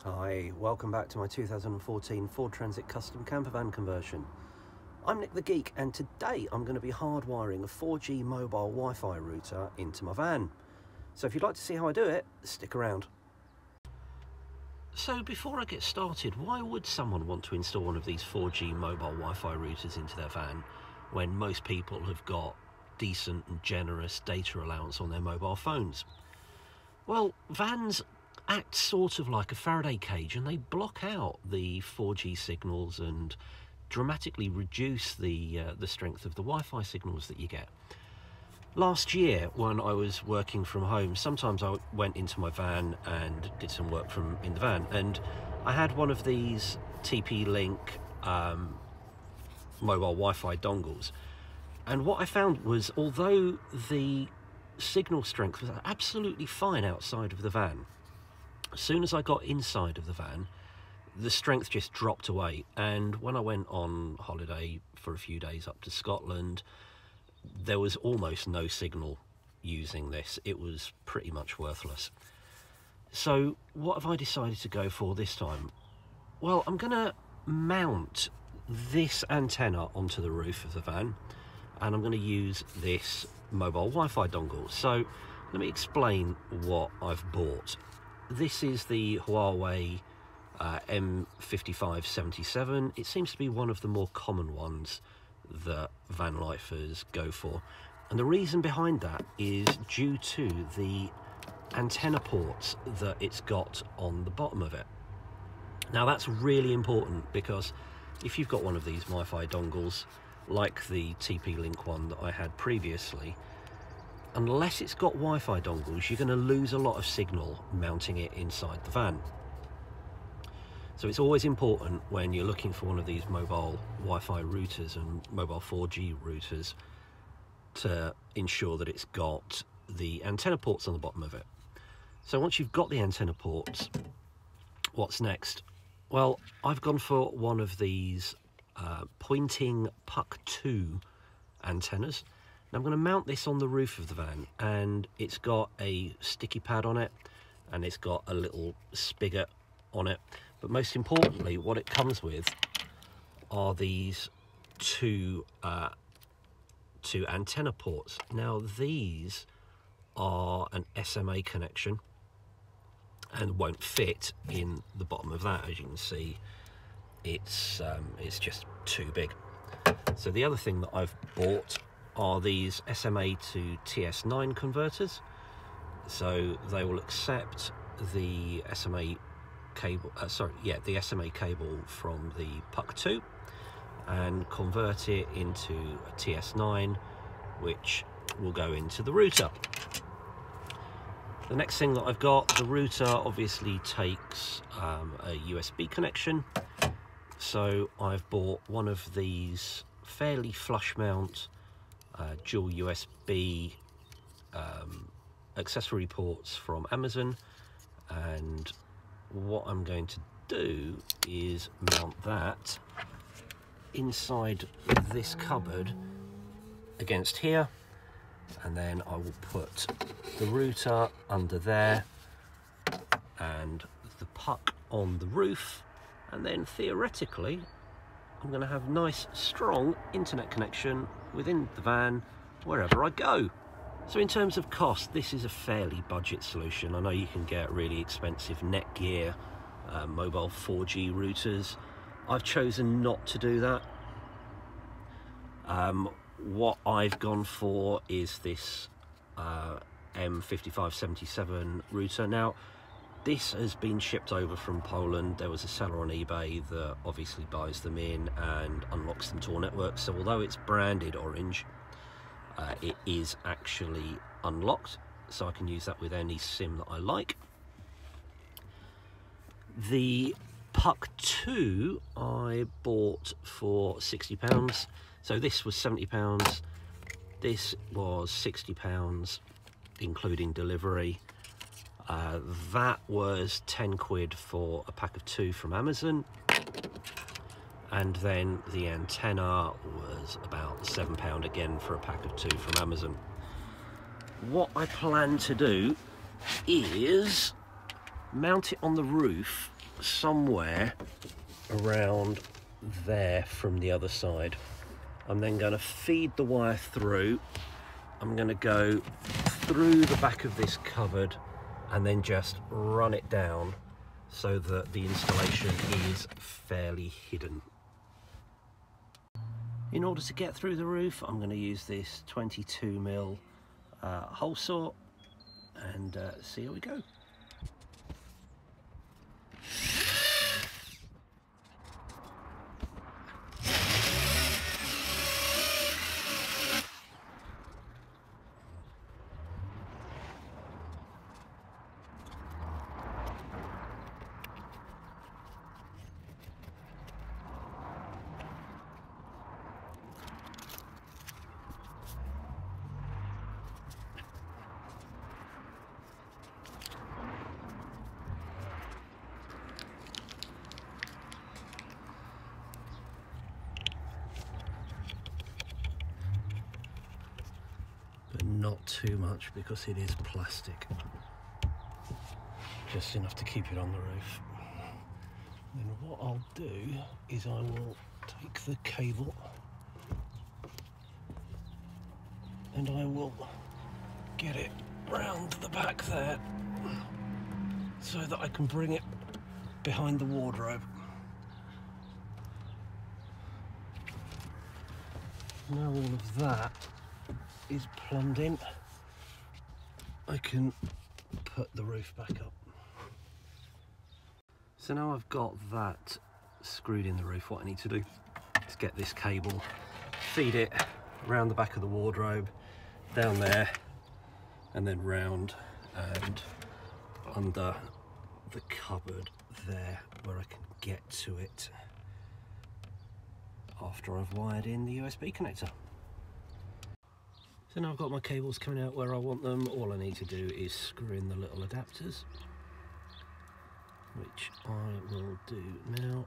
Hi, welcome back to my 2014 Ford Transit Custom Campervan conversion. I'm Nick the Geek, and today I'm going to be hardwiring a 4G mobile Wi-Fi router into my van. So if you'd like to see how I do it, stick around. So before I get started, why would someone want to install one of these 4G mobile Wi-Fi routers into their van when most people have got decent and generous data allowance on their mobile phones? Well, vans act sort of like a Faraday cage, and they block out the 4G signals and dramatically reduce the strength of the Wi-Fi signals that you get. Last year, when I was working from home, sometimes I went into my van and did some work from in the van, and I had one of these TP-Link mobile Wi-Fi dongles, and what I found was, although the signal strength was absolutely fine outside of the van, as soon as I got inside of the van, the strength just dropped away. And when I went on holiday for a few days up to Scotland, there was almost no signal using this. It was pretty much worthless. So what have I decided to go for this time? Well, I'm going to mount this antenna onto the roof of the van, and I'm going to use this mobile Wi-Fi dongle. So let me explain what I've bought. This is the Huawei E5577. It seems to be one of the more common ones that van lifers go for, and the reason behind that is due to the antenna ports that it's got on the bottom of it. Now that's really important, because if you've got one of these Wi-Fi dongles like the TP-Link one that I had previously, unless it's got Wi-Fi dongles, you're going to lose a lot of signal mounting it inside the van. So it's always important when you're looking for one of these mobile Wi-Fi routers and mobile 4G routers to ensure that it's got the antenna ports on the bottom of it. So once you've got the antenna ports, what's next? Well, I've gone for one of these Poynting Puck 2 antennas. I'm going to mount this on the roof of the van, and it's got a sticky pad on it, and it's got a little spigot on it. But most importantly, what it comes with are these two antenna ports. Now these are an SMA connection and won't fit in the bottom of that. As you can see, it's just too big. So the other thing that I've bought are these SMA to TS9 converters. So they will accept the SMA cable, the SMA cable from the Puck 2 and convert it into a TS9, which will go into the router. The next thing that I've got, the router obviously takes a USB connection. So I've bought one of these fairly flush mount dual USB accessory ports from Amazon, and what I'm going to do is mount that inside this cupboard against here, and then I will put the router under there and the Puck on the roof, and then theoretically I'm going to have nice strong internet connection within the van wherever I go. So in terms of cost, this is a fairly budget solution. I know you can get really expensive Netgear mobile 4G routers. I've chosen not to do that. What I've gone for is this M5577 router. Now this has been shipped over from Poland. There was a seller on eBay that obviously buys them in and unlocks them to our network. So although it's branded orange, it is actually unlocked, so I can use that with any SIM that I like. The Puck 2 I bought for £60. So this was £70. This was £60, including delivery. That was 10 quid for a pack of 2 from Amazon, and then the antenna was about £7 again for a pack of 2 from Amazon. What I plan to do is mount it on the roof somewhere around there from the other side. I'm then going to feed the wire through. I'm going to go through the back of this cupboard and then just run it down so that the installation is fairly hidden. In order to get through the roof, I'm going to use this 22mm hole saw and see how we go. But not too much because it is plastic. Just enough to keep it on the roof. Then what I'll do is I will take the cable and I will get it round the back there so that I can bring it behind the wardrobe. Now all of that is plumbed in, I can put the roof back up. So now I've got that screwed in the roof, what I need to do is get this cable, feed it around the back of the wardrobe, down there, and then round and under the cupboard there where I can get to it after I've wired in the USB connector. So now I've got my cables coming out where I want them. All I need to do is screw in the little adapters, which I will do now.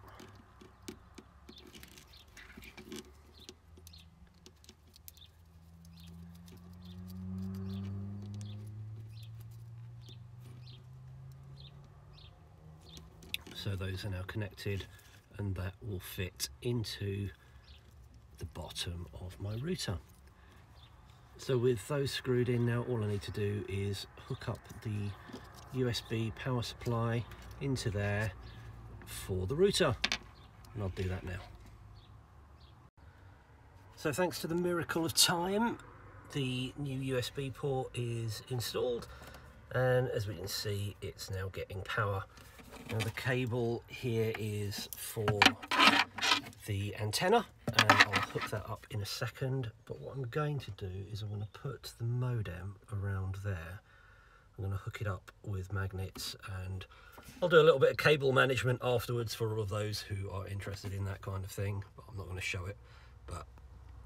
So those are now connected and that will fit into the bottom of my router. So with those screwed in now, all I need to do is hook up the USB power supply into there for the router, and I'll do that now. So thanks to the miracle of time, the new USB port is installed, and as we can see, it's now getting power. Now the cable here is for the antenna, and I'll hook that up in a second, but what I'm going to do is I'm going to put the modem around there. I'm going to hook it up with magnets, and I'll do a little bit of cable management afterwards for all of those who are interested in that kind of thing, but I'm not going to show it, but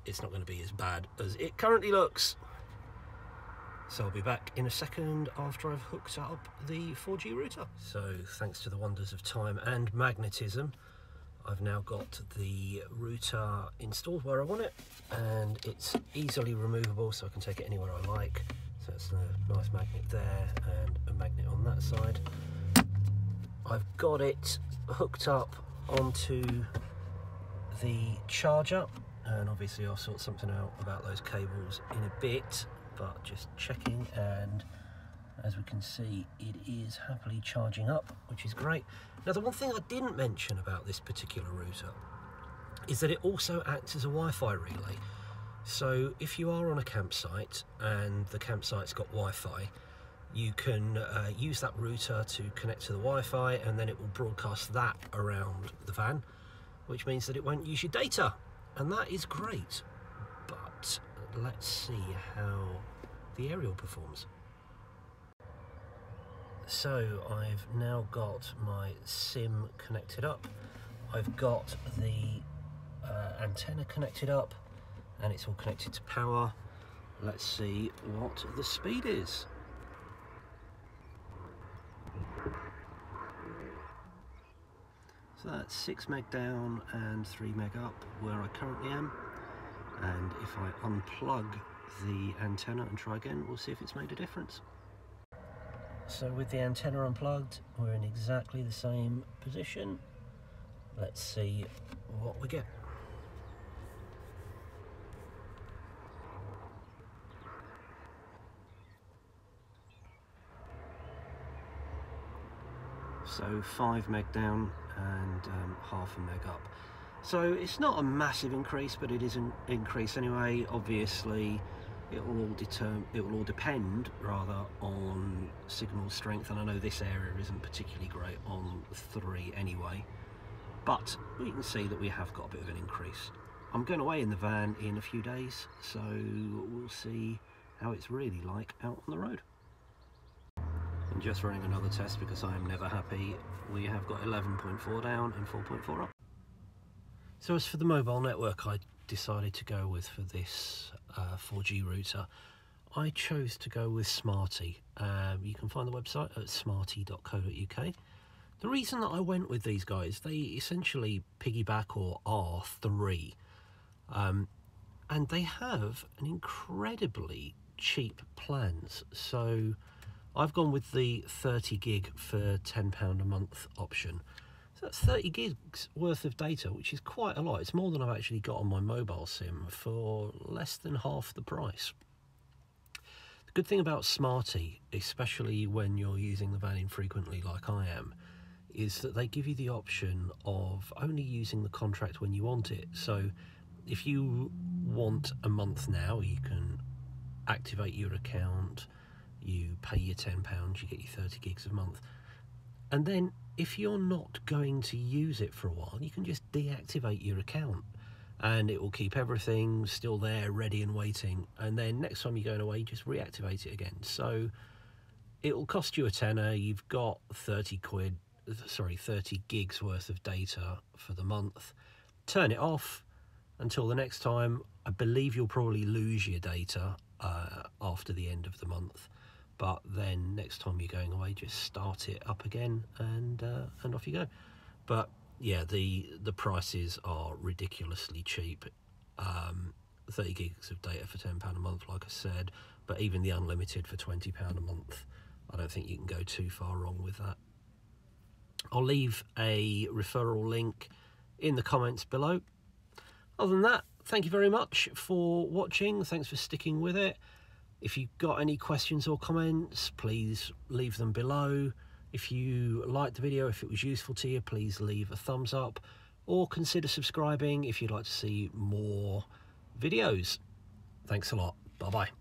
it's not going to be as bad as it currently looks. So I'll be back in a second after I've hooked up the 4G router. So thanks to the wonders of time and magnetism, I've now got the router installed where I want it, and it's easily removable so I can take it anywhere I like. So it's a nice magnet there and a magnet on that side. I've got it hooked up onto the charger, and obviously I'll sort something out about those cables in a bit, but just checking, and as we can see, it is happily charging up, which is great. Now the one thing I didn't mention about this particular router is that it also acts as a Wi-Fi relay. So if you are on a campsite and the campsite's got Wi-Fi, you can use that router to connect to the Wi-Fi, and then it will broadcast that around the van, which means that it won't use your data, and that is great. But let's see how the aerial performs. So I've now got my SIM connected up, I've got the antenna connected up, and it's all connected to power. Let's see what the speed is. So that's 6 meg down and 3 meg up where I currently am, and if I unplug the antenna and try again, we'll see if it's made a difference. So with the antenna unplugged, we're in exactly the same position. Let's see what we get. So 5 meg down and half a meg up. So it's not a massive increase, but it is an increase anyway. Obviously, it will all depend rather on signal strength, and I know this area isn't particularly great on 3 anyway, but we can see that we have got a bit of an increase. I'm going away in the van in a few days, so we'll see how it's really like out on the road. And just running another test because I am never happy, we have got 11.4 down and 4.4 up. So as for the mobile network I decided to go with for this 4G router, I chose to go with Smarty. You can find the website at smarty.co.uk. The reason that I went with these guys, they essentially piggyback or are 3. And they have an incredibly cheap plans. So I've gone with the 30 gig for £10 a month option. So that's 30 gigs worth of data, which is quite a lot. It's more than I've actually got on my mobile SIM for less than half the price. The good thing about Smarty, especially when you're using the van infrequently like I am, is that they give you the option of only using the contract when you want it. So if you want a month now, you can activate your account, you pay your £10, you get your 30 gigs a month. And then if you're not going to use it for a while, you can just deactivate your account and it will keep everything still there, ready and waiting. And then next time you're going away, just reactivate it again. So it will cost you a tenner. You've got 30 gigs worth of data for the month. Turn it off until the next time. I believe you'll probably lose your data after the end of the month. But then next time you're going away, just start it up again and off you go. But yeah, the prices are ridiculously cheap. 30 gigs of data for £10 a month, like I said, but even the unlimited for £20 a month, I don't think you can go too far wrong with that. I'll leave a referral link in the comments below. Other than that, thank you very much for watching. Thanks for sticking with it. If you've got any questions or comments, please leave them below. If you liked the video, if it was useful to you, please leave a thumbs up or consider subscribing if you'd like to see more videos. Thanks a lot. Bye-bye.